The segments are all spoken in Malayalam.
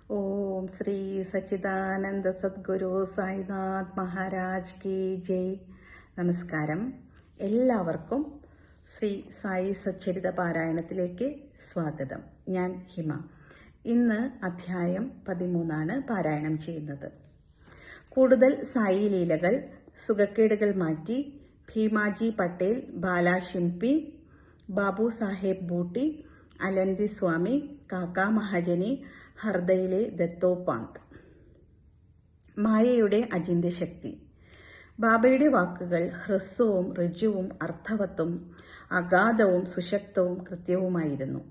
ഓം ശ്രീ സച്ചിദാനന്ദ സദ്ഗുരു സായിനാഥ് മഹാരാജ് കി ജയ്. നമസ്കാരം. എല്ലാവർക്കും ശ്രീ സായി സച്ചരിത പാരായണത്തിലേക്ക് സ്വാഗതം. ഞാൻ ഹിമ. ഇന്ന് അധ്യായം 13 പാരായണം ചെയ്യുന്നത്. കൂടുതൽ സായി ലീലകൾ, സുഖക്കേടുകൾ മാറ്റി, ഭീമാജി പട്ടേൽ, ബാലാ ഷിംപി, ബാബു സാഹേബ് ബൂട്ടി, അലന്തി സ്വാമി, കാക്ക മഹാജനി, ഹർദയിലെ ദത്തോപാന്ത്. മായയുടെ അചിന്ത്യശക്തി. ബാബയുടെ വാക്കുകൾ ഹ്രസ്വവും ഋജുവും അർത്ഥവത്തും അഗാധവും സുശക്തവും കൃത്യവുമായിരുന്നു.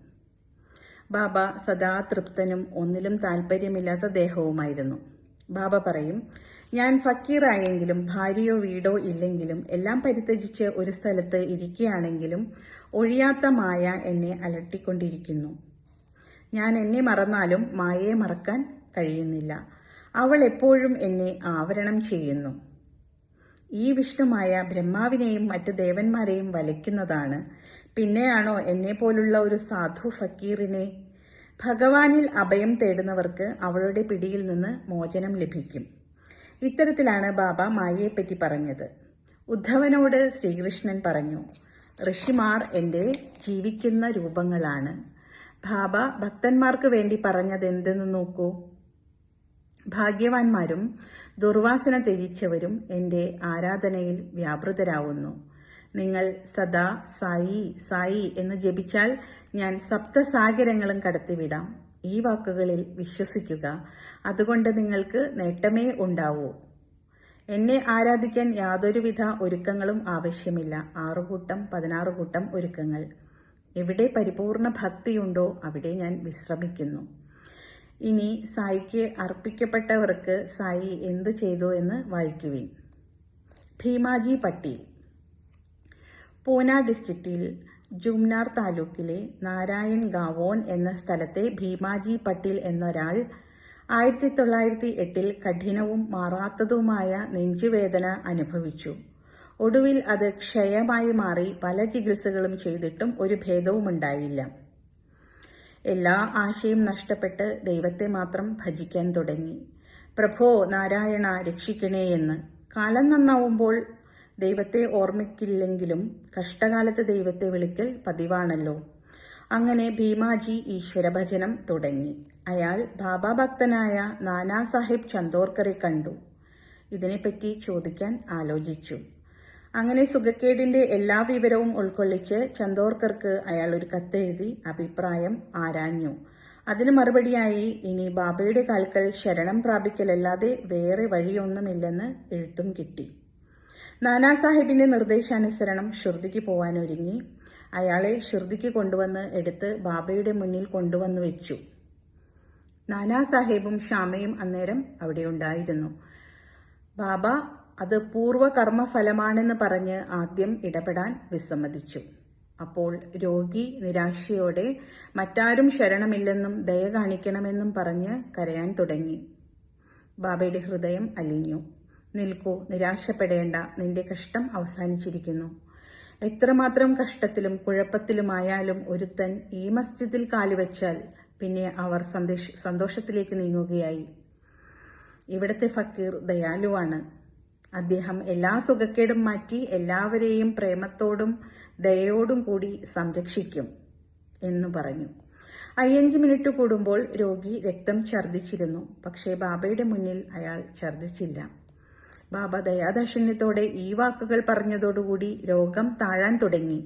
ബാബ സദാ തൃപ്തനും ഒന്നിലും താല്പര്യമില്ലാത്ത ദേഹവുമായിരുന്നു. ബാബ പറയും, ഞാൻ ഫക്കീറായെങ്കിലും ഭാര്യയോ വീടോ ഇല്ലെങ്കിലും എല്ലാം പരിത്യജിച്ച് ഒരു സ്ഥലത്ത് ഇരിക്കുകയാണെങ്കിലും ഒഴിയാത്ത മായ എന്നെ അലട്ടിക്കൊണ്ടിരിക്കുന്നു. ഞാൻ എന്നെ മറന്നാലും മായയെ മറക്കാൻ കഴിയുന്നില്ല. അവൾ എപ്പോഴും എന്നെ ആവരണം ചെയ്യുന്നു. ഈ വിഷ്ണുമായ ബ്രഹ്മാവിനെയും മറ്റ് ദേവന്മാരെയും വലയ്ക്കുന്നതാണ്. പിന്നെയാണോ എന്നെ പോലുള്ള ഒരു സാധു ഫക്കീറിനെ? ഭഗവാനിൽ അഭയം തേടുന്നവർക്ക് അവളുടെ പിടിയിൽ നിന്ന് മോചനം ലഭിക്കും. ഇത്തരത്തിലാണ് ബാബ മായയെപ്പറ്റി പറഞ്ഞത്. ഉദ്ധവനോട് ശ്രീകൃഷ്ണൻ പറഞ്ഞു, ഋഷിമാർ എൻ്റെ ജീവിക്കുന്ന രൂപങ്ങളാണ്. ബാബ ഭക്തന്മാർക്ക് വേണ്ടി പറഞ്ഞതെന്തെന്ന് നോക്കൂ. ഭാഗ്യവാന്മാരും ദുർവാസന ത്യജിച്ചവരും എൻ്റെ ആരാധനയിൽ വ്യാപൃതരാവുന്നു. നിങ്ങൾ സദാ സായി സായി എന്ന് ജപിച്ചാൽ ഞാൻ സപ്തസാഗരങ്ങളും കടത്തിവിടാം. ഈ വാക്കുകളിൽ വിശ്വസിക്കുക. അതുകൊണ്ട് നിങ്ങൾക്ക് നേട്ടമേ ഉണ്ടാവൂ. എന്നെ ആരാധിക്കാൻ യാതൊരുവിധ ഒരുക്കങ്ങളും ആവശ്യമില്ല. 6 കൂട്ടം 16 കൂട്ടം ഒരുക്കങ്ങൾ. എവിടെ പരിപൂർണ ഭക്തിയുണ്ടോ അവിടെ ഞാൻ വിശ്രമിക്കുന്നു. ഇനി സായിക്ക് അർപ്പിക്കപ്പെട്ടവർക്ക് സായി എന്ത് ചെയ്തു എന്ന് വായിക്കുവിൻ. ഭീമാജി പട്ടേൽ. പൂന ഡിസ്ട്രിക്റ്റിൽ ജുംനാർ താലൂക്കിലെ നാരായൺ ഗാവോൻ എന്ന സ്ഥലത്തെ ഭീമാജി പട്ടേൽ എന്നൊരാൾ 1908 കഠിനവും മാറാത്തതുമായ നെഞ്ചുവേദന അനുഭവിച്ചു. ഒടുവിൽ അത് ക്ഷയമായി മാറി പല ചികിത്സകളും ചെയ്തിട്ടും ഒരു ഭേദവുമുണ്ടായില്ല. എല്ലാ ആശയും നഷ്ടപ്പെട്ട് ദൈവത്തെ മാത്രം ഭജിക്കാൻ തുടങ്ങി. പ്രഭോ നാരായണ രക്ഷിക്കണേ എന്ന്. കാലം നന്നാവുമ്പോൾ ദൈവത്തെ ഓർമ്മിക്കില്ലെങ്കിലും കഷ്ടകാലത്ത് ദൈവത്തെ വിളിക്കൽ പതിവാണല്ലോ. അങ്ങനെ ഭീമാജി ഈശ്വരഭജനം തുടങ്ങി. അയാൾ ബാബാഭക്തനായ നാനാ സാഹിബ് ചന്ദോർക്കറെ കണ്ടു. ഇതിനെപ്പറ്റി ചോദിക്കാൻ ആലോചിച്ചു. അങ്ങനെ സുഖക്കേടിന്റെ എല്ലാ വിവരവും ഉൾക്കൊള്ളിച്ച് ചന്ദോർക്കർക്ക് അയാൾ ഒരു കത്തെഴുതി അഭിപ്രായം ആരാഞ്ഞു. അതിന് മറുപടിയായി ഇനി ബാബയുടെ കാൽക്കൽ ശരണം പ്രാപിക്കലല്ലാതെ വേറെ വഴിയൊന്നുമില്ലെന്ന് എഴുത്തും കിട്ടി. നാനാ സാഹിബിന്റെ നിർദ്ദേശാനുസരണം ഷിർദിക്ക് പോവാനൊരുങ്ങി. അയാളെ ഷിർദിക്ക് കൊണ്ടുവന്ന് എടുത്ത് ബാബയുടെ മുന്നിൽ കൊണ്ടുവന്നു വെച്ചു. നാനാ സാഹിബും ഷാമയും അന്നേരം അവിടെ ഉണ്ടായിരുന്നു. ബാബ അത് പൂർവകർമ്മഫലമാണെന്ന് പറഞ്ഞ് ആദ്യം ഇടപെടാൻ വിസമ്മതിച്ചു. അപ്പോൾ രോഗി നിരാശയോടെ മറ്റാരും ശരണമില്ലെന്നും ദയ കാണിക്കണമെന്നും പറഞ്ഞ് കരയാൻ തുടങ്ങി. ബാബയുടെ ഹൃദയം അലിഞ്ഞു. നിൽക്കൂ, നിരാശപ്പെടേണ്ട, നിന്റെ കഷ്ടം അവസാനിച്ചിരിക്കുന്നു. എത്രമാത്രം കഷ്ടത്തിലും കുഴപ്പത്തിലുമായാലും ഒരുത്തൻ ഈ മസ്ജിദിൽ കാലുവെച്ചാൽ പിന്നെ അവർ സന്തോഷത്തിലേക്ക് നീങ്ങുകയായി. ഇവിടുത്തെ ഫക്കീർ ദയാലുവാണ്. അദ്ദേഹം എല്ലാ സുഖക്കേടും മാറ്റി എല്ലാവരെയും പ്രേമത്തോടും ദയയോടും കൂടി സംരക്ഷിക്കും എന്നു പറഞ്ഞു. 5 മിനിറ്റ് കൂടുമ്പോൾ രോഗി രക്തം ഛർദ്ദിച്ചിരുന്നു. പക്ഷേ ബാബയുടെ മുന്നിൽ അയാൾ ഛർദ്ദിച്ചില്ല. ബാബ ദയാദാക്ഷിണ്യത്തോടെ ഈ വാക്കുകൾ പറഞ്ഞതോടുകൂടി രോഗം താഴാൻ തുടങ്ങി.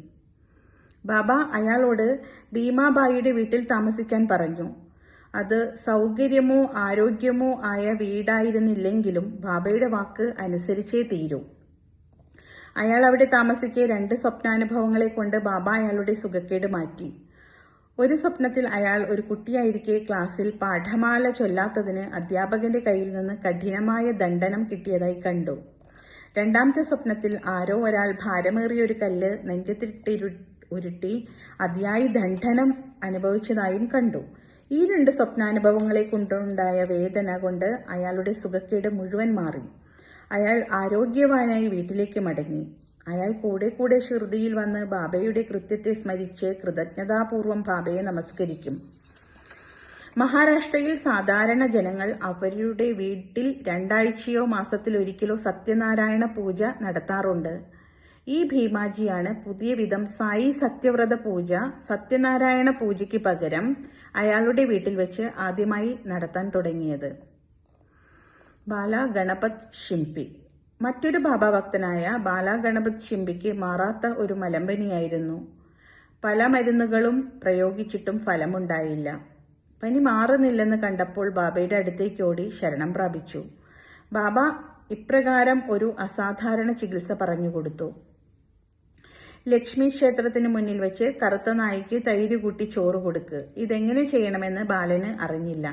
ബാബ അയാളോട് ഭീമാബായിയുടെ വീട്ടിൽ താമസിക്കാൻ പറഞ്ഞു. അത് സൗകര്യമോ ആരോഗ്യമോ ആയ വീടായിരുന്നില്ലെങ്കിലും ബാബയുടെ വാക്ക് അനുസരിച്ചേ തീരൂ. അയാൾ അവിടെ താമസിക്കെ 2 സ്വപ്നാനുഭവങ്ങളെ കൊണ്ട് ബാബ അയാളുടെ സുഖക്കേട് മാറ്റി. ഒരു സ്വപ്നത്തിൽ അയാൾ ഒരു കുട്ടിയായിരിക്കെ ക്ലാസ്സിൽ പാഠമാല ചൊല്ലാത്തതിന് അധ്യാപകന്റെ കയ്യിൽ നിന്ന് കഠിനമായ ദണ്ഡനം കിട്ടിയതായി കണ്ടു. 2ാമത്തെ സ്വപ്നത്തിൽ ആരോ ഒരാൾ ഭാരമേറിയ ഒരു കല്ല് നെഞ്ചത്തിട്ട് ഉരുട്ടി അതിയായ ദണ്ഡനം അനുഭവിച്ചതായും കണ്ടു. ഈ 2 സ്വപ്നാനുഭവങ്ങളെ കൊണ്ടുണ്ടായ വേദന കൊണ്ട് അയാളുടെ സുഖക്കേട് മുഴുവൻ മാറി. അയാൾ ആരോഗ്യവാനായി വീട്ടിലേക്ക് മടങ്ങി. അയാൾ കൂടെ കൂടെ ഷിർദിയിൽ വന്ന് ബാബയുടെ കൃത്യത്തെ സ്മരിച്ച് കൃതജ്ഞതാപൂർവം ബാബയെ നമസ്കരിക്കും. മഹാരാഷ്ട്രയിൽ സാധാരണ ജനങ്ങൾ അവരുടെ വീട്ടിൽ 2 ആഴ്ചയോ മാസത്തിലൊരിക്കലോ സത്യനാരായണ പൂജ നടത്താറുണ്ട്. ഈ ഭീമാജിയാണ് പുതിയ വിധം സായി സത്യവ്രത പൂജ സത്യനാരായണ പൂജയ്ക്ക് പകരം അയാളുടെ വീട്ടിൽ വെച്ച് ആദ്യമായി നടത്താൻ തുടങ്ങിയത്. ബാല ഗണപത് ഷിംപി. മറ്റൊരു ബാബാഭക്തനായ ബാല ഗണപത് ഷിംപിക്ക് മാറാത്ത ഒരു മലമ്പനിയായിരുന്നു. പല മരുന്നുകളും പ്രയോഗിച്ചിട്ടും ഫലമുണ്ടായില്ല. പനി മാറുന്നില്ലെന്ന് കണ്ടപ്പോൾ ബാബയുടെ അടുത്തേക്ക് ഓടി ശരണം പ്രാപിച്ചു. ബാബ ഇപ്രകാരം ഒരു അസാധാരണ ചികിത്സ പറഞ്ഞുകൊടുത്തു. ലക്ഷ്മി ക്ഷേത്രത്തിന് മുന്നിൽ വെച്ച് കറുത്ത നായ്ക്ക് തൈര് കൂട്ടി ചോറ് കൊടുക്ക്. ഇതെങ്ങനെ ചെയ്യണമെന്ന് ബാലന് അറിഞ്ഞില്ല.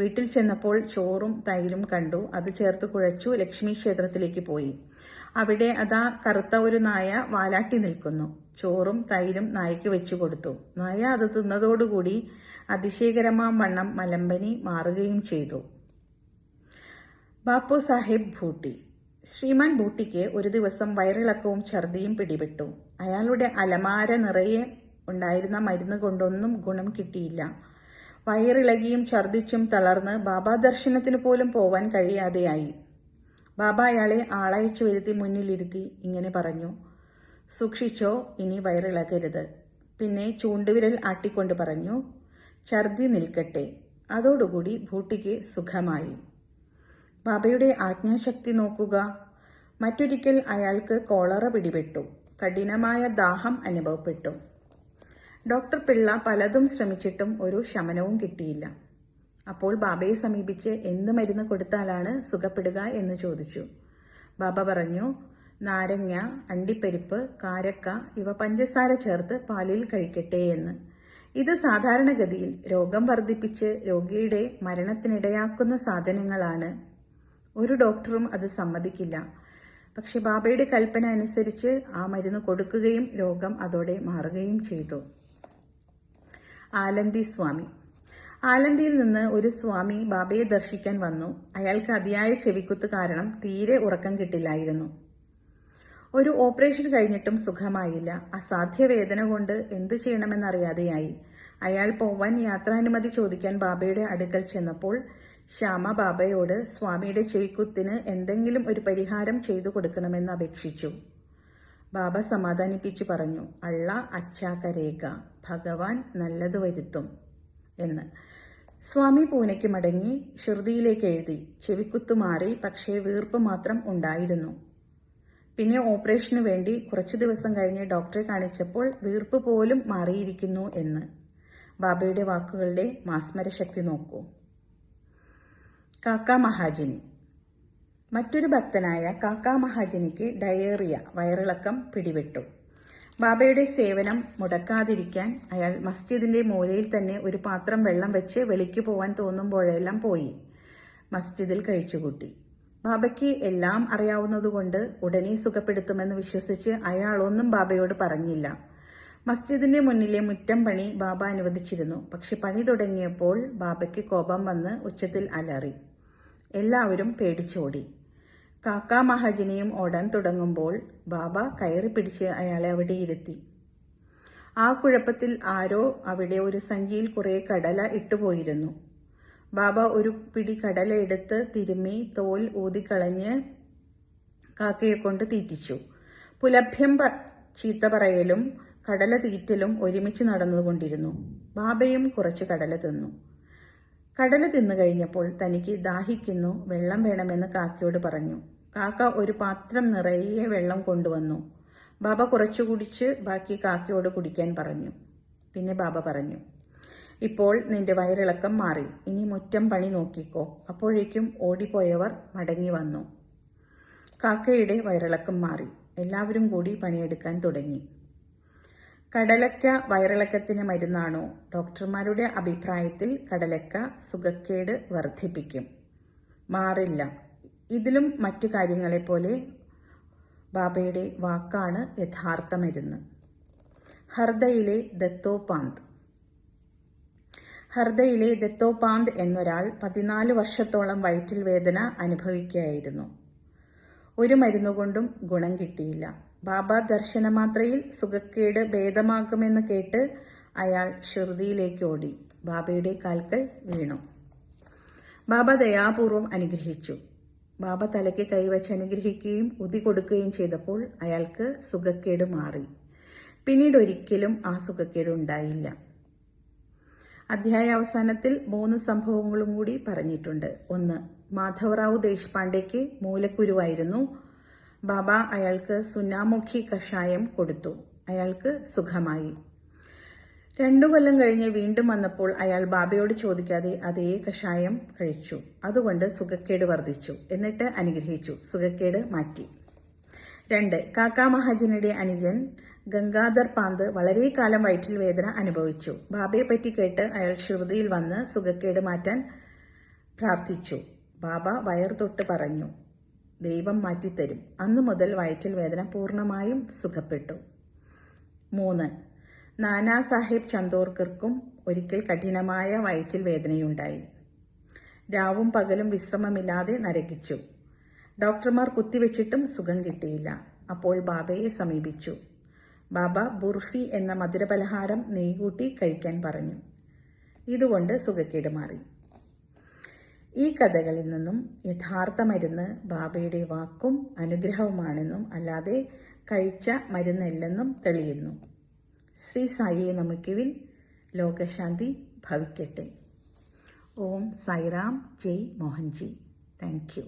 വീട്ടിൽ ചെന്നപ്പോൾ ചോറും തൈരും കണ്ടു. അത് ചേർത്ത് കുഴച്ചു ലക്ഷ്മി ക്ഷേത്രത്തിലേക്ക് പോയി. അവിടെ അതാ കറുത്ത ഒരു നായ വാലാട്ടി നിൽക്കുന്നു. ചോറും തൈരും നായ്ക്ക് വെച്ചു കൊടുത്തു. നായ അത് തിന്നതോടുകൂടി അതിശയകരമാം വണ്ണം മലമ്പനി മാറുകയും ചെയ്തു. ബാപ്പു സാഹിബ് ഭൂട്ടി. ശ്രീമാൻ ഭൂട്ടിക്ക് ഒരു ദിവസം വയറിളക്കവും ഛർദിയും പിടിപെട്ടു. അയാളുടെ അലമാര നിറയെ ഉണ്ടായിരുന്ന മരുന്ന് കൊണ്ടൊന്നും ഗുണം കിട്ടിയില്ല. വയറിളകിയും ഛർദിച്ചും തളർന്ന് ബാബാ ദർശനത്തിന് പോലും പോവാൻ കഴിയാതെയായി. ബാബ അയാളെ ആളയച്ചു വരുത്തി മുന്നിലിരുത്തി ഇങ്ങനെ പറഞ്ഞു, സൂക്ഷിച്ചോ, ഇനി വയറിളകരുത്. പിന്നെ ചൂണ്ടുവിരൽ ആട്ടിക്കൊണ്ട് പറഞ്ഞു, ഛർദി നിൽക്കട്ടെ. അതോടുകൂടി ഭൂട്ടിക്ക് സുഖമായി. ബാബയുടെ ആജ്ഞാശക്തി നോക്കുക. മറ്റൊരിക്കൽ അയാൾക്ക് കോളറ പിടിപെട്ടു. കഠിനമായ ദാഹം അനുഭവപ്പെട്ടു. ഡോക്ടർ പിള്ള പലതും ശ്രമിച്ചിട്ടും ഒരു ശമനവും കിട്ടിയില്ല. അപ്പോൾ ബാബയെ സമീപിച്ച് എന്ത് മരുന്ന് കൊടുത്താലാണ് സുഖപ്പെടുക എന്ന് ചോദിച്ചു. ബാബ പറഞ്ഞു, നാരങ്ങ, അണ്ടിപ്പരിപ്പ്, കാരക്ക ഇവ പഞ്ചസാര ചേർത്ത് പാലിൽ കഴിക്കട്ടെ എന്ന്. ഇത് സാധാരണഗതിയിൽ രോഗം വർദ്ധിപ്പിച്ച് രോഗിയുടെ മരണത്തിനിടയാക്കുന്ന സാധനങ്ങളാണ്. ഒരു ഡോക്ടറും അത് സമ്മതിക്കില്ല. പക്ഷെ ബാബയുടെ കൽപ്പന അനുസരിച്ച് ആ മരുന്ന് കൊടുക്കുകയും രോഗം അതോടെ മാറുകയും ചെയ്തു. ആലന്തി സ്വാമി. ആലന്തിയിൽ നിന്ന് ഒരു സ്വാമി ബാബയെ ദർശിക്കാൻ വന്നു. അയാൾക്ക് അതിയായ ചെവിക്കുത്ത് കാരണം തീരെ ഉറക്കം കിട്ടില്ലായിരുന്നു. ഒരു ഓപ്പറേഷൻ കഴിഞ്ഞിട്ടും സുഖമായില്ല. അസാധ്യ വേദന കൊണ്ട് എന്ത് ചെയ്യണമെന്നറിയാതെയായി. അയാൾ പോവാൻ യാത്രാനുമതി ചോദിക്കാൻ ബാബയുടെ അടുക്കൽ ചെന്നപ്പോൾ ശ്യാമ ബാബയോട് സ്വാമിയുടെ ചെവിക്കുത്തിന് എന്തെങ്കിലും ഒരു പരിഹാരം ചെയ്തു കൊടുക്കണമെന്ന് അപേക്ഷിച്ചു. ബാബ സമാധാനിപ്പിച്ചു പറഞ്ഞു, അള്ള അച്ഛാ കരേക, ഭഗവാൻ നല്ലത് വരുത്തും എന്ന്. സ്വാമി പൂനെക്ക് മടങ്ങി ഷിർദിയിലേക്ക് എഴുതി. ചെവിക്കുത്ത് മാറി, പക്ഷേ വീർപ്പ് മാത്രം ഉണ്ടായിരുന്നു. പിന്നെ ഓപ്പറേഷനു വേണ്ടി കുറച്ചു ദിവസം കഴിഞ്ഞ് ഡോക്ടറെ കാണിച്ചപ്പോൾ വീർപ്പ് പോലും മാറിയിരിക്കുന്നു എന്ന്. ബാബയുടെ വാക്കുകളുടെ മാസ്മരശക്തി നോക്കൂ. കാക്ക മഹാജനി. മറ്റൊരു ഭക്തനായ കാക്ക മഹാജനിക്ക് ഡയേറിയ, വയറിളക്കം പിടിപെട്ടു. ബാബയുടെ സേവനം മുടക്കാതിരിക്കാൻ അയാൾ മസ്ജിദിന്റെ മൂലയിൽ തന്നെ ഒരു പാത്രം വെള്ളം വെച്ച് വെളിക്ക് പോവാൻ തോന്നുമ്പോഴെല്ലാം പോയി മസ്ജിദിൽ കഴിച്ചുകൂട്ടി. ബാബയ്ക്ക് എല്ലാം അറിയാവുന്നതുകൊണ്ട് ഉടനെ സുഖപ്പെടുത്തുമെന്ന് വിശ്വസിച്ച് അയാളൊന്നും ബാബയോട് പറഞ്ഞില്ല. മസ്ജിദിന്റെ മുന്നിലെ മുറ്റം പണി ബാബ അനുവദിച്ചിരുന്നു. പക്ഷെ പണി തുടങ്ങിയപ്പോൾ ബാബയ്ക്ക് കോപം വന്ന് ഉച്ചത്തിൽ അലറി. എല്ലാവരും പേടിച്ചോടി. കാക്ക മഹാജനിയും ഓടാൻ തുടങ്ങുമ്പോൾ ബാബ കയറി പിടിച്ച് അയാളെ അവിടെ ഇരുത്തി. ആ കുഴപ്പത്തിൽ ആരോ അവിടെ ഒരു സഞ്ചിയിൽ കുറെ കടല ഇട്ടുപോയിരുന്നു. ബാബ ഒരു പിടി കടല എടുത്ത് തിരുമ്മി തോൽ ഊതിക്കളഞ്ഞ് കാക്കയെ കൊണ്ട് തീറ്റിച്ചു. പുലഭ്യം ചീത്ത പറയലും കടല തീറ്റലും ഒരുമിച്ച് നടന്നുകൊണ്ടിരുന്നു. ബാബയും കുറച്ച് കടല തിന്നു. കടല തിന്നു കഴിഞ്ഞപ്പോൾ തനിക്ക് ദാഹിക്കുന്നു, വെള്ളം വേണമെന്ന് കാക്കയോട് പറഞ്ഞു. കാക്ക ഒരു പാത്രം നിറയെ വെള്ളം കൊണ്ടുവന്നു. ബാബ കുറച്ചു കുടിച്ച് ബാക്കി കാക്കയോട് കുടിക്കാൻ പറഞ്ഞു. പിന്നെ ബാബ പറഞ്ഞു, ഇപ്പോൾ നിന്റെ വയറിളക്കം മാറി, ഇനി മുറ്റം പണി നോക്കിക്കോ. അപ്പോഴേക്കും ഓടിപ്പോയവർ മടങ്ങി വന്നു. കാക്കയുടെ വയറിളക്കം മാറി. എല്ലാവരും കൂടി പണിയെടുക്കാൻ തുടങ്ങി. കടലക്ക വയറിളക്കത്തിന് മരുന്നാണോ? ഡോക്ടർമാരുടെ അഭിപ്രായത്തിൽ കടലക്ക സുഖക്കേട് വർദ്ധിപ്പിക്കും. മാറില്ല. ഇതിലും മറ്റു കാര്യങ്ങളെപ്പോലെ ബാബയുടെ വാക്കാണ് യഥാർത്ഥ മരുന്ന്. ഹർദയിലെ ദത്തോപാന്ത്. ഹർദയിലെ ദത്തോപാന്ത് എന്നൊരാൾ 14 വർഷത്തോളം വയറ്റിൽ വേദന അനുഭവിക്കുകയായിരുന്നു. ഒരു മരുന്നുകൊണ്ടും ഗുണം കിട്ടിയില്ല. ബാബ ദർശനമാത്രയിൽ സുഖക്കേട് ഭേദമാക്കുമെന്ന് കേട്ട് അയാൾ ഷിർദിയിലേക്ക് ഓടി. ബാബയുടെ കാൽക്കൽ വീണു. ബാബ ദയാപൂർവം അനുഗ്രഹിച്ചു. ബാബ തലയ്ക്ക് കൈവച്ച് അനുഗ്രഹിക്കുകയും ഉതി കൊടുക്കുകയും ചെയ്തപ്പോൾ അയാൾക്ക് സുഖക്കേട് മാറി. പിന്നീട് ഒരിക്കലും ആ സുഖക്കേട് ഉണ്ടായില്ല. അധ്യായ അവസാനത്തിൽ 3 സംഭവങ്ങളും കൂടി പറഞ്ഞിട്ടുണ്ട്. 1. മാധവറാവു ദേശ്പാണ്ഡെക്ക് മൂലക്കുരുവായിരുന്നു. ബാബ അയാൾക്ക് സുന്നാമുഖി കഷായം കൊടുത്തു. അയാൾക്ക് സുഖമായി. 2 കൊല്ലം കഴിഞ്ഞ് വീണ്ടും വന്നപ്പോൾ അയാൾ ബാബയോട് ചോദിക്കാതെ അതേ കഷായം കഴിച്ചു. അതുകൊണ്ട് സുഖക്കേട് വർദ്ധിച്ചു. എന്നിട്ട് അനുഗ്രഹിച്ചു. സുഖക്കേട് മാറ്റി. 2. കാക്കാ മഹാജനയുടെ അനുജൻ ഗംഗാധർ പാന്ത് വളരെ കാലം വയറ്റിൽ വേദന അനുഭവിച്ചു. ബാബയെ പറ്റി കേട്ട് അയാൾ ശ്രുതിയിൽ വന്ന് സുഖക്കേട് മാറ്റാൻ പ്രാർത്ഥിച്ചു. ബാബ വയർ തൊട്ട് പറഞ്ഞു, ദൈവം മാറ്റിത്തരും. അന്നു മുതൽ വയറ്റിൽ വേദന പൂർണ്ണമായും സുഖപ്പെട്ടു. 3. നാനാ സാഹേബ് ചന്ദോർക്കർക്കും ഒരിക്കൽ കഠിനമായ വയറ്റിൽ വേദനയുണ്ടായി. രാവും പകലും വിശ്രമമില്ലാതെ നരകിച്ചു. ഡോക്ടർമാർ കുത്തിവെച്ചിട്ടും സുഖം കിട്ടിയില്ല. അപ്പോൾ ബാബയെ സമീപിച്ചു. ബാബ ബുർഫി എന്ന മധുരപലഹാരം നെയ്യ് കൂട്ടി കഴിക്കാൻ പറഞ്ഞു. ഇതുകൊണ്ട് സുഖക്കേട് മാറി. ഈ കഥകളിൽ നിന്നും യഥാർത്ഥ മരുന്ന് ബാബയുടെ വാക്കും അനുഗ്രഹവുമാണെന്നും അല്ലാതെ കഴിച്ച മരുന്നല്ലെന്നും തെളിയുന്നു. ശ്രീ സായിയെ നമിക്കുവിൻ. ലോകശാന്തി ഭവിക്കട്ടെ. ഓം സായിറാം. ജയ് മോഹൻജി. Thank U.